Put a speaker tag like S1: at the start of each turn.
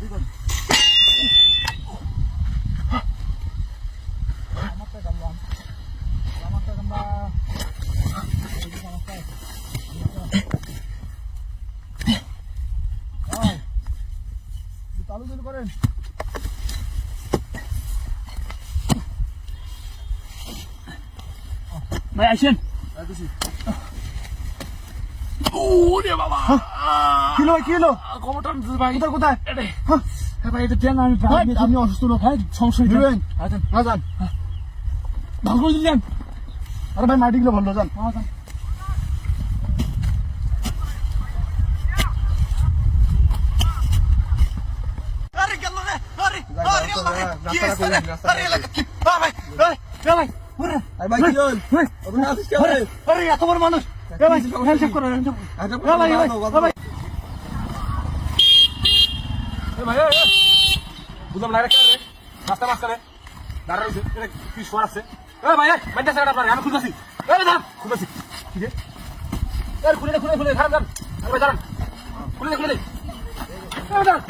S1: চালু করেন।
S2: ভাই আসেন।
S1: ওরে বাবা কি হলো কি হলো?
S2: খবরটা ভাই
S1: কোথায় কোথায়?
S2: হ্যাঁ ভাই এটা দেন আমি
S1: আপনি অসুস্থ লোক।
S2: হ্যাঁ সমস্যা
S1: দিবেন
S2: নেই
S1: না যান।
S2: ভালো করে দিলেন।
S1: আরে ভাই মাটি গুলো ভালো যান।
S2: আরে গেল রে আরে আরে কি ভাই
S1: ভাই কি হল? আপনি আসিস কে ভাই?
S2: আরে এত বড় মানুষ ভাই হ্যান্ডশেক করো হ্যান্ডশেক ভাই
S3: বুঝলাম না রে রাস্তা মাঝখানে দাঁড়া রয়েছে কি শোয়ার আছে ভাই বাইটা স্যার আপনার আমি খুঁজেছি খুঁজেছি কি রে খুলে খুলে খুলে খারাপ যান ভাই দাঁড়ান খুলে খুলে দাঁড়ান